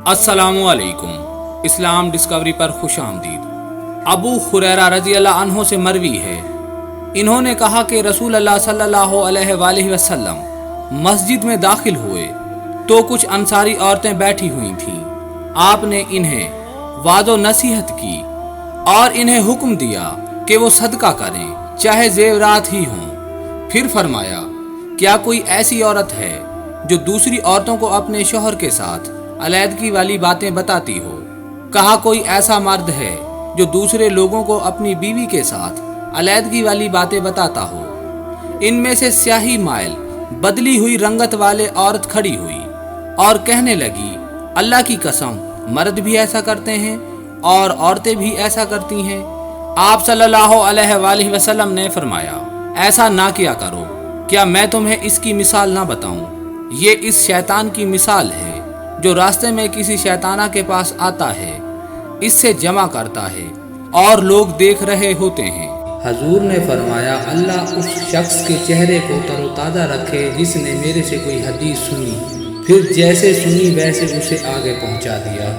अस्सलामु अलैकुम। इस्लाम डिस्कवरी पर खुश आमदीद। अबू हुरैरा रज़ी अल्लाह अन्हो से मरवी है, इन्होंने कहा कि रसूल अल्लाह सल्लल्लाहु अलैहि वसल्लम मस्जिद में दाखिल हुए तो कुछ अंसारी औरतें बैठी हुई थीं। आपने इन्हें वादो नसीहत की और इन्हें हुक्म दिया कि वो सदका करें, चाहे जेवरात ही हों। फिर फरमाया, क्या कोई ऐसी औरत है जो दूसरी औरतों को अपने शौहर के साथ अलैदगी वाली बातें बताती हो? कहा, कोई ऐसा मर्द है जो दूसरे लोगों को अपनी बीवी के साथ अलैदगी वाली बातें बताता हो? इनमें से स्याही माइल बदली हुई रंगत वाले औरत खड़ी हुई और कहने लगी, अल्लाह की कसम, मर्द भी ऐसा करते हैं और औरतें भी ऐसा करती हैं। आप सल्लल्लाहु अलैहि वसल्लम ने फरमाया, ऐसा ना किया करो। क्या मैं तुम्हें इसकी मिसाल ना बताऊं? ये इस शैतान की मिसाल है जो रास्ते में किसी शैताना के पास आता है, इससे जमा करता है और लोग देख रहे होते हैं। हजूर ने फरमाया, अल्लाह उस शख्स के चेहरे को तरोताज़ा रखे जिसने मेरे से कोई हदीस सुनी, फिर जैसे सुनी वैसे उसे आगे पहुंचा दिया।